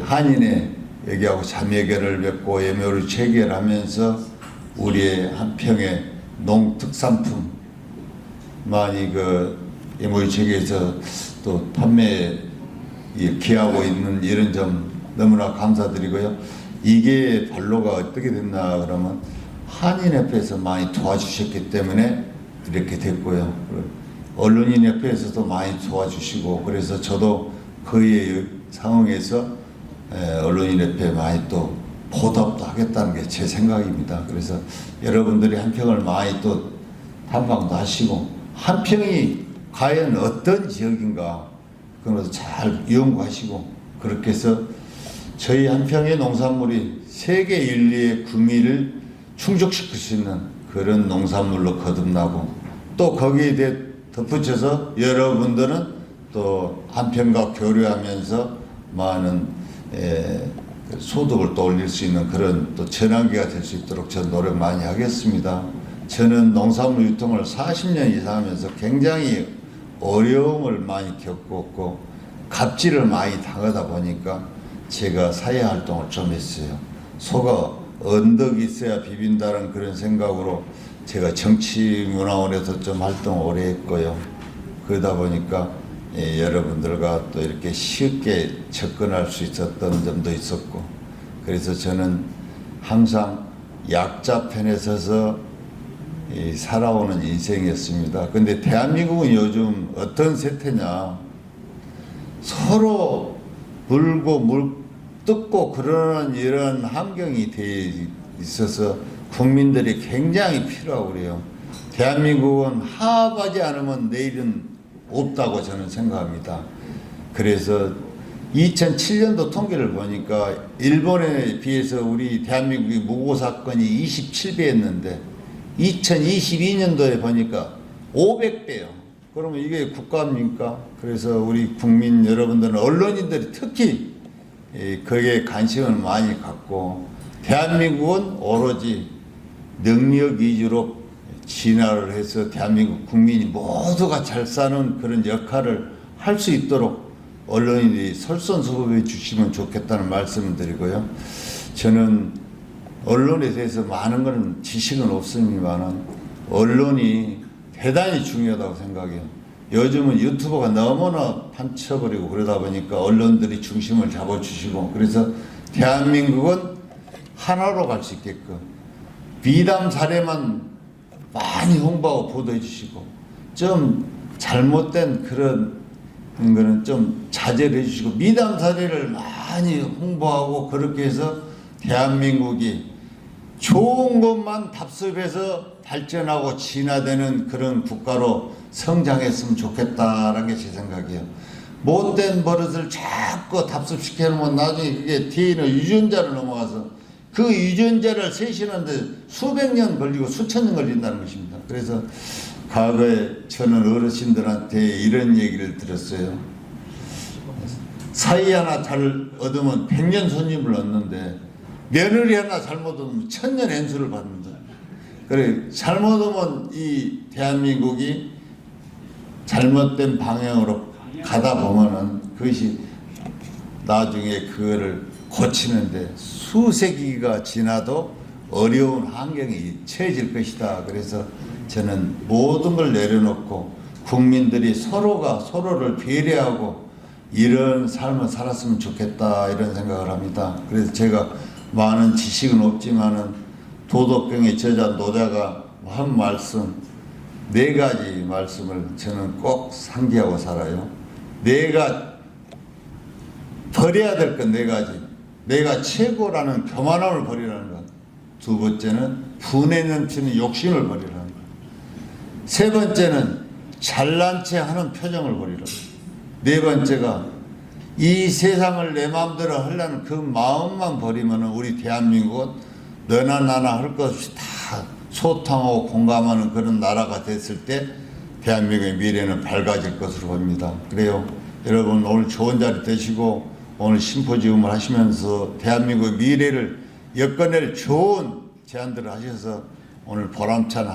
한인의 얘기하고 자매결을 맺고 예묘를 체결하면서 우리의 한평의 농특산품 많이 예묘를 체결해서 또 판매에 기하고 있는 이런 점 너무나 감사드리고요. 이게 발로가 어떻게 됐나 그러면 한인협회에서 많이 도와주셨기 때문에 이렇게 됐고요. 언론인협회에서도 많이 도와주시고, 그래서 저도 그의 상황에서 언론인협회에 많이 또 보답도 하겠다는 게 제 생각입니다. 그래서 여러분들이 한평을 많이 또 탐방도 하시고 한평이 과연 어떤 지역인가 그런 것을 잘 연구하시고 그렇게 해서 저희 한평의 농산물이 세계 인류의 구미를 충족시킬 수 있는 그런 농산물로 거듭나고 또 거기에 대해 덧붙여서 여러분들은 또 한평과 교류하면서 많은 소득을 또 올릴 수 있는 그런 또 전환기가 될 수 있도록 저는 노력 많이 하겠습니다. 저는 농산물 유통을 40년 이상 하면서 굉장히 어려움을 많이 겪었고 갑질을 많이 당하다 보니까 제가 사회활동을 좀 했어요. 소가 언덕이 있어야 비빈다는 그런 생각으로 제가 정치문화원에서 좀 활동을 오래 했고요. 그러다 보니까 여러분들과 또 이렇게 쉽게 접근할 수 있었던 점도 있었고 그래서 저는 항상 약자 편에 서서 살아오는 인생이었습니다. 근데 대한민국은 요즘 어떤 세태냐 서로 물고 뜯고 그러는 이런 환경이 돼 있어서 국민들이 굉장히 필요하고 그래요. 대한민국은 화합하지 않으면 내일은 없다고 저는 생각합니다. 그래서 2007년도 통계를 보니까 일본에 비해서 우리 대한민국의 무고 사건이 27배였는데 2022년도에 보니까 500배요. 그러면 이게 국가입니까? 그래서 우리 국민 여러분들은 언론인들이 특히 거기에 관심을 많이 갖고 대한민국은 오로지 능력 위주로 진화를 해서 대한민국 국민이 모두가 잘 사는 그런 역할을 할 수 있도록 언론인들이 솔선수범해 주시면 좋겠다는 말씀을 드리고요. 저는 언론에 대해서 많은 건 지식은 없습니다만 언론이 대단히 중요하다고 생각해요. 요즘은 유튜버가 너무나 판쳐버리고 그러다 보니까 언론들이 중심을 잡아주시고 그래서 대한민국은 하나로 갈 수 있게끔 비담 사례만 많이 홍보하고 보도해 주시고 좀 잘못된 그런 거는 좀 자제를 해 주시고 미담 사례를 많이 홍보하고 그렇게 해서 대한민국이 좋은 것만 답습해서 발전하고 진화되는 그런 국가로 성장했으면 좋겠다라는 게 제 생각이에요. 못된 버릇을 자꾸 답습시켜 놓으면 나중에 그게 뒤에는 유전자로 넘어가서 그 유전자를 세신하는데 수백 년 걸리고 수천 년 걸린다는 것입니다. 그래서 과거에 저는 어르신들한테 이런 얘기를 들었어요. 사위 하나 잘 얻으면 100년 손님을 얻는데 며느리 하나 잘못 얻으면 1000년 연수를 받는다. 그래 잘못 오면 이 대한민국이 잘못된 방향으로 가다 보면은 그것이 나중에 그거를 고치는데 수세기가 지나도 어려운 환경이 처해질 것이다. 그래서 저는 모든 걸 내려놓고 국민들이 서로가 서로를 배려하고 이런 삶을 살았으면 좋겠다 이런 생각을 합니다. 그래서 제가 많은 지식은 없지만은 도덕경의 저자 노자가 한 말씀 4가지 말씀을 저는 꼭 상기하고 살아요. 내가 버려야 될 것 4가지. 내가 최고라는 교만함을 버리라는 것. 2번째는 분에 넘치는 욕심을 버리라는 것. 3번째는 잘난 체 하는 표정을 버리라. 4번째가 이 세상을 내 마음대로 하려는 그 마음만 버리면 우리 대한민국은 너나 나나 할 것 없이 다 소통하고 공감하는 그런 나라가 됐을 때 대한민국의 미래는 밝아질 것으로 봅니다. 그래요. 여러분 오늘 좋은 자리 되시고 오늘 심포지움을 하시면서 대한민국의 미래를 엮어낼 좋은 제안들을 하셔서 오늘 보람찬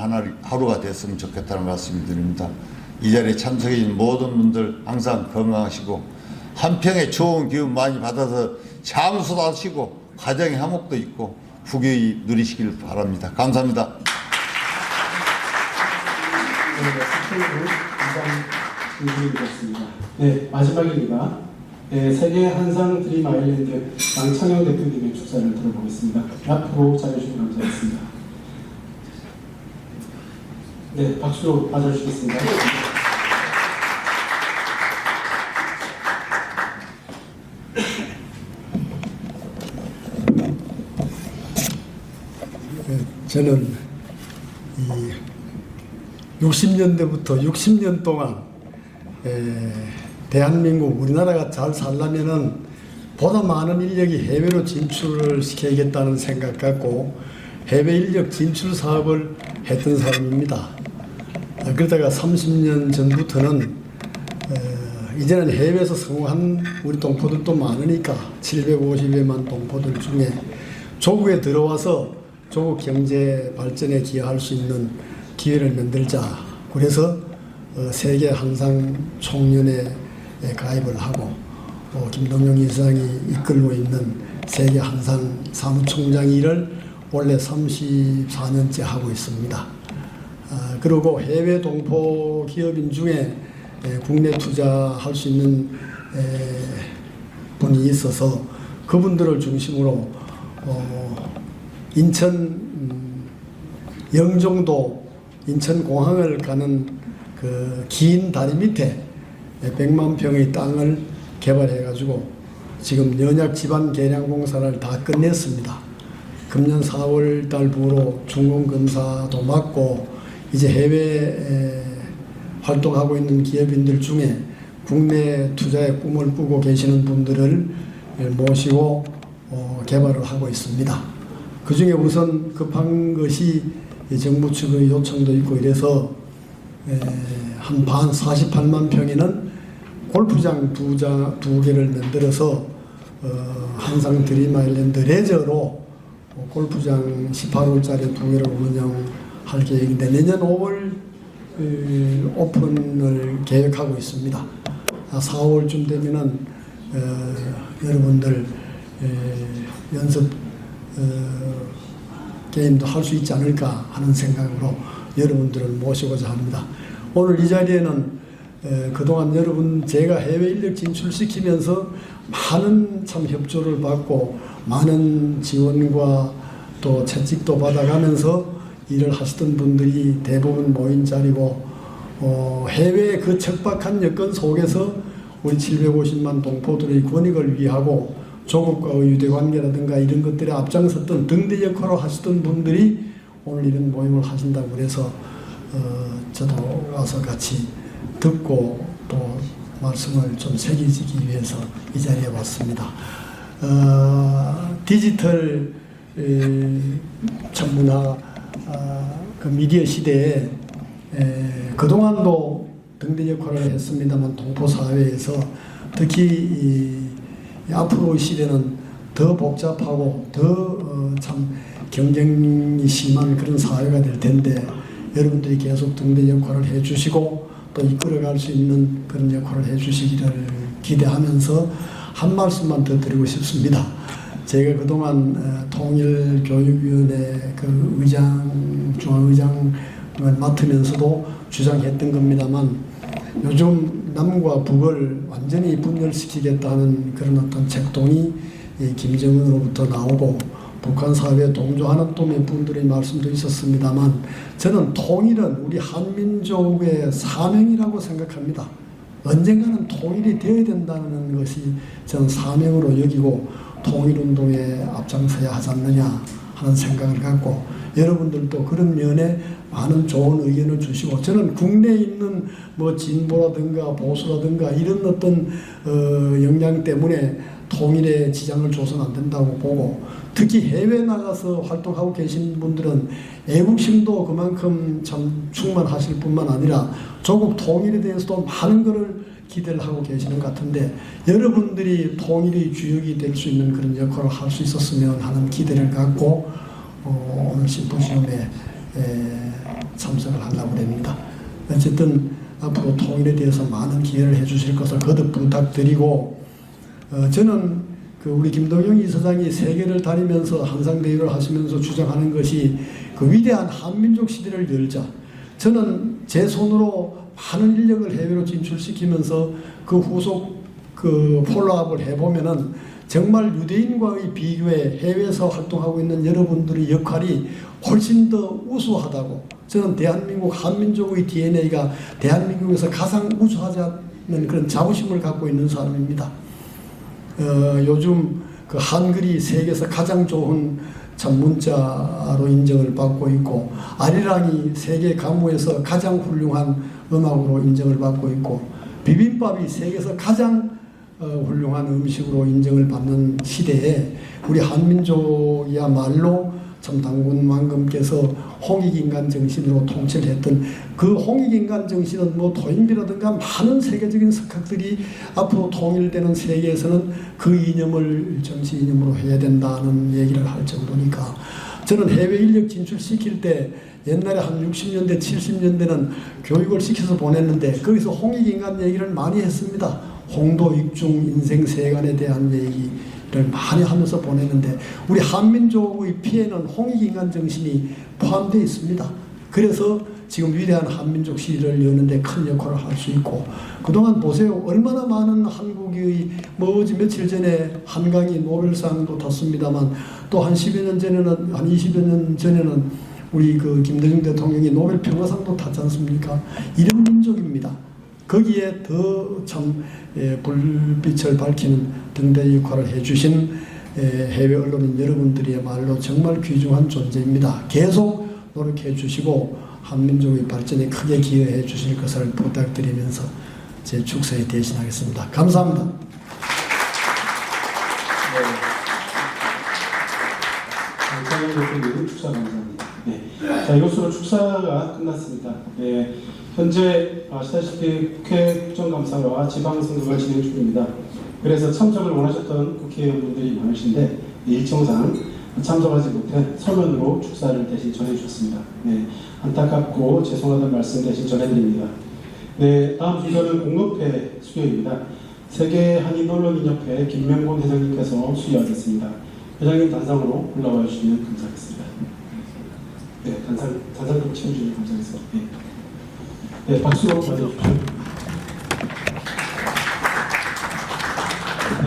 하루가 됐으면 좋겠다는 말씀을 드립니다. 이 자리에 참석해 주신 모든 분들 항상 건강하시고 한평에 좋은 기운 많이 받아서 장수도 하시고 가정의 화목도 있고 부귀 누리시길 바랍니다. 감사합니다. 네, 마지막입니다. 네, 세계 한상 드림 아일랜드 양창영 대표님의 축사를 들어보겠습니다. 앞으로 자유주시면 감사하겠습니다. 네, 박수로 맞아주시겠습니다. 저는 이 60년대부터 60년 동안 대한민국 우리나라가 잘 살려면은 보다 많은 인력이 해외로 진출을 시켜야겠다는 생각 갖고 해외 인력 진출 사업을 했던 사람입니다. 그러다가 30년 전부터는 이제는 해외에서 성공한 우리 동포들도 많으니까 750여만 동포들 중에 조국에 들어와서 조국 경제 발전에 기여할 수 있는 기회를 만들자. 그래서 세계 한상 총연에 가입을 하고 김동영 이사장이 이끌고 있는 세계 한상 사무총장 일을 원래 34년째 하고 있습니다. 그리고 해외 동포 기업인 중에 국내 투자할 수 있는 분이 있어서 그분들을 중심으로 인천 영종도 인천공항을 가는 그 긴 다리 밑에 100만 평의 땅을 개발해가지고 지금 연약 지반 개량 공사를 다 끝냈습니다. 금년 4월 달부로 준공 검사도 맡고 이제 해외에 활동하고 있는 기업인들 중에 국내 투자의 꿈을 꾸고 계시는 분들을 모시고 개발을 하고 있습니다. 그 중에 우선 급한 것이 정부 측의 요청도 있고 이래서 한 반 48만 평에는 골프장 두 개를 만들어서 한상 드림아일랜드 레저로 골프장 18홀짜리 두 개를 운영할 계획인데 내년 5월 오픈을 계획하고 있습니다. 4월쯤 되면은 여러분들 연습 게임도 할 수 있지 않을까 하는 생각으로 여러분들을 모시고자 합니다. 오늘 이 자리에는 그동안 여러분 제가 해외 인력 진출시키면서 많은 참 협조를 받고 많은 지원과 또 채찍도 받아가면서 일을 하시던 분들이 대부분 모인 자리고 해외의 그 척박한 여건 속에서 우리 750만 동포들의 권익을 위하고 조국과의 유대관계라든가 이런 것들에 앞장섰던 등대 역할을 하시던 분들이 오늘 이런 모임을 하신다고 그래서 저도 와서 같이 듣고 또 말씀을 좀 새기기 위해서 이 자리에 왔습니다. 디지털 전문화 그 미디어 시대에 그동안도 등대 역할을 했습니다만 동포 사회에서 특히 앞으로의 시대는 더 복잡하고 더 참 경쟁이 심한 그런 사회가 될 텐데 여러분들이 계속 등대 역할을 해주시고 또 이끌어갈 수 있는 그런 역할을 해주시기를 기대하면서 한 말씀만 더 드리고 싶습니다. 제가 그동안 통일교육위원회 그 중앙의장을 맡으면서도 주장했던 겁니다만 요즘 남과 북을 완전히 분열시키겠다는 그런 어떤 책동이 김정은으로부터 나오고 북한 사회에 동조하는 또 몇 분들의 말씀도 있었습니다만 저는 통일은 우리 한민족의 사명이라고 생각합니다. 언젠가는 통일이 되어야 된다는 것이 저는 사명으로 여기고 통일운동에 앞장서야 하지 않느냐 하는 생각을 갖고 여러분들도 그런 면에 많은 좋은 의견을 주시고 저는 국내에 있는 뭐 진보라든가 보수라든가 이런 어떤 역량 때문에 통일에 지장을 줘서는 안 된다고 보고 특히 해외 나가서 활동하고 계신 분들은 애국심도 그만큼 참 충만하실 뿐만 아니라 조국 통일에 대해서도 많은 것을 기대를 하고 계시는 것 같은데 여러분들이 통일의 주역이 될 수 있는 그런 역할을 할 수 있었으면 하는 기대를 갖고 오늘 심포시엄에 참석을 하려고 합니다. 어쨌든 앞으로 통일에 대해서 많은 기회를 해주실 것을 거듭 부탁드리고 저는 그 우리 김동영 이사장이 세계를 다니면서 한상대회를 하시면서 주장하는 것이 그 위대한 한민족 시대를 열자. 저는 제 손으로 많은 인력을 해외로 진출시키면서 그 후속 그 폴로업을 해보면은 정말 유대인과의 비교에 해외에서 활동하고 있는 여러분들의 역할이 훨씬 더 우수하다고. 저는 대한민국 한민족의 DNA가 대한민국에서 가장 우수하자는 그런 자부심을 갖고 있는 사람입니다. 요즘 그 한글이 세계에서 가장 좋은 전문자로 인정을 받고 있고 아리랑이 세계 가무에서 가장 훌륭한 음악으로 인정을 받고 있고 비빔밥이 세계에서 가장 훌륭한 음식으로 인정을 받는 시대에 우리 한민족이야말로 참 당군 왕검께서 홍익인간 정신으로 통치를 했던 그 홍익인간 정신은 뭐 토인비라든가 많은 세계적인 석학들이 앞으로 통일되는 세계에서는 그 이념을 정치 이념으로 해야 된다는 얘기를 할 정도니까 저는 해외 인력 진출시킬 때 옛날에 한 60년대 70년대는 교육을 시켜서 보냈는데 거기서 홍익인간 얘기를 많이 했습니다. 홍도 익중 인생 세간에 대한 얘기를 많이 하면서 보냈는데 우리 한민족의 피에는 홍익인간 정신이 포함되어 있습니다. 그래서 지금 위대한 한민족 시대를 여는데 큰 역할을 할 수 있고 그동안 보세요. 얼마나 많은 한국의 뭐 며칠 전에 한강이 노벨상도 탔습니다만 또 한 10여 년 전에는 한 20여 년 전에는 우리 그 김대중 대통령이 노벨 평화상도 탔지 않습니까? 이런 민족입니다. 거기에 더 참 불빛을 밝히는 등대 역할을 해주신 해외 언론인 여러분들이야말로 정말 귀중한 존재입니다. 계속 노력해 주시고 한민족의 발전에 크게 기여해 주실 것을 부탁드리면서 제 축사에 대신하겠습니다. 감사합니다. 장현 대표님 축사 감사합니다. 네. 자, 이것으로 축사가 끝났습니다. 네. 현재 아시다시피 국회 국정감사와 지방선거가 진행 중입니다. 그래서 참석을 원하셨던 국회의원분들이 많으신데 일정상 참석하지 못해 서면으로 축사를 대신 전해주셨습니다. 네. 안타깝고 죄송하다는 말씀 대신 전해드립니다. 네, 다음 순서는 공로패 수여입니다. 세계 한인언론인협회 김명곤 회장님께서 수여하겠습니다. 회장님 단상으로 올라와 주시면 감사하겠습니다. 네, 단상금 치워주시면 감사하겠습니다. 네. 네, 박수로 맞아주십시오.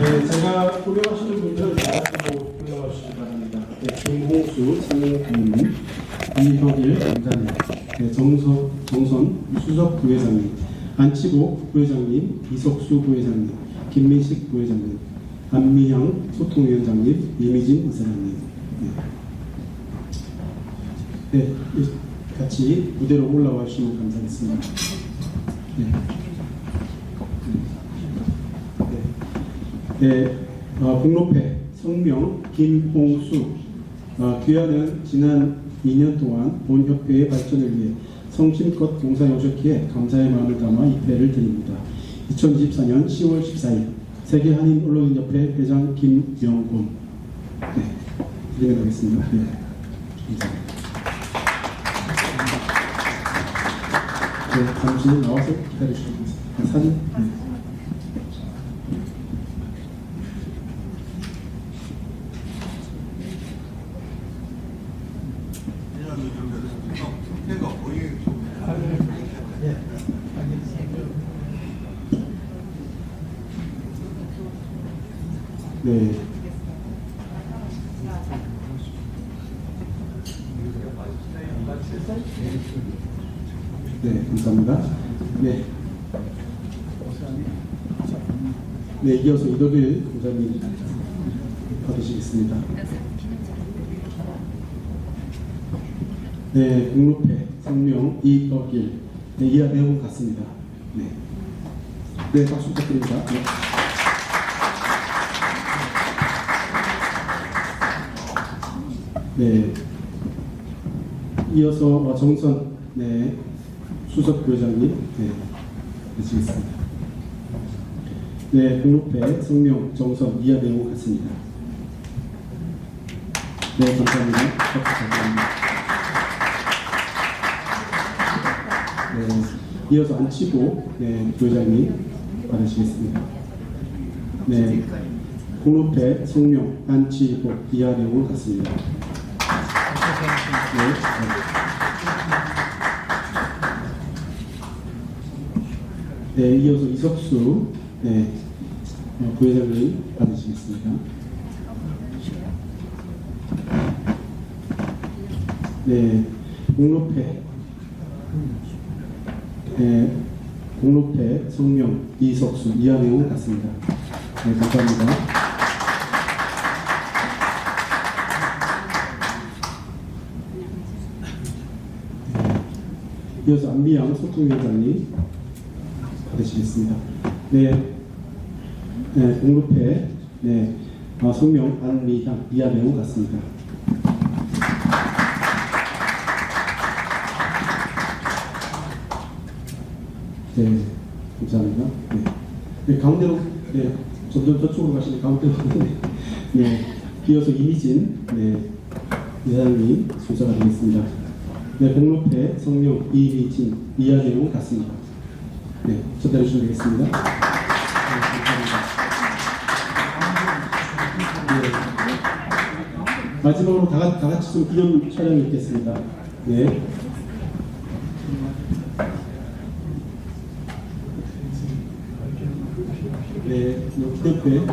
네, 제가 올라가시는 분들은 나와주고 올라와 주시기 바랍니다. 네, 김홍수 상무부님, 이혁일 원장님, 네, 정선 수석 부회장님, 안치복 부회장님, 이석수 부회장님, 김민식 부회장님, 안미향 소통위원장님, 이미진 의사장님. 네. 네, 같이 무대로 올라와 주시면 감사하겠습니다. 네. 네, 공로패 성명 김홍수 귀하는 지난 2년 동안 본 협회의 발전을 위해 성심껏 봉사해 오셨기에 감사의 마음을 담아 이 패를 드립니다. 2024년 10월 14일 세계 한인 언론인협회 회장 김명곤. 네, 드리면 하겠습니다. 네, 감사합니다. 네, 잠시 나와서 기다리시겠습니다. 사진. 네. 네. 네, 감사합니다. 네. 네, 이어서 이덕일 부장님 받으시겠습니다. 네, 공로패 성명 이덕일. 네, 이하 내용 같습니다. 네. 네, 박수 부탁드립니다. 네. 네, 이어서 정선 네, 수석 부회장님 네, 해주시겠습니다. 네, 공로패 성명 정선 이하 내용 같습니다. 네, 감사합니다. 감사합니다. 네, 이어서 안치고 네, 부회장님 받으시겠습니다. 네, 공로패 성명 안치고 이하 내용 같습니다. 네, 네, 이어서 이석수 네, 부회장님 받으시겠습니다. 네, 공로패 네, 공로패 성명 이석수 이하 내용 같습니다. 네, 감사합니다. 이어서 안미양 소통위원장님 받으시겠습니다. 네, 공로패 성명 안미향 이하배우 같습니다. 네, 감사합니다. 가운데로, 점점 저쪽으로 가시는 가운데로. 이어서 이미진, 이사장님 순서가 되겠습니다. 공로패 성명 이미진 이하배우 같습니다. 전달해 주시면 되겠습니다. 감사합니다. 마지막으로 다 같이 좀 기념 촬영이 있겠습니다. 기념패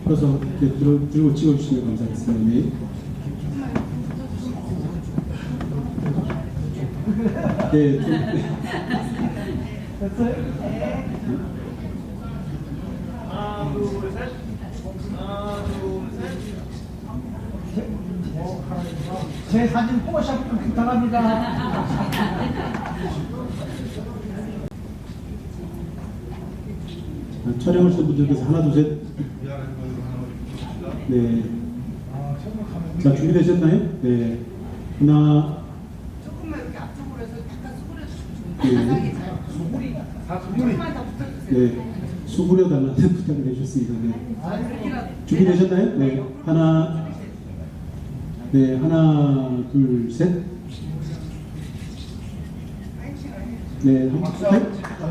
펴서 들고 찍어주시면 감사하겠습니다. 제 사진 포샵 좀 부탁합니다. 촬영하시는 분들께서 하나, 둘, 셋. 자, 준비되셨나요? 하나. 조금만 이렇게 앞쪽으로 해서 약간 수그려 수그려 달라는 부탁을 해주셨습니다. 준비되셨나요? 하나. 하나, 둘, 셋.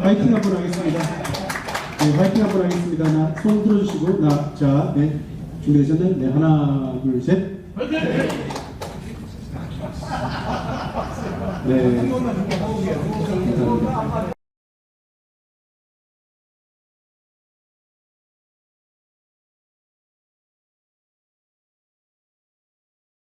화이팅 한번 하겠습니다. 화이팅 한번 하겠습니다. 손 들어주시고, 자, 준비되셨나요? 하나, 둘, 셋. 감사합니다.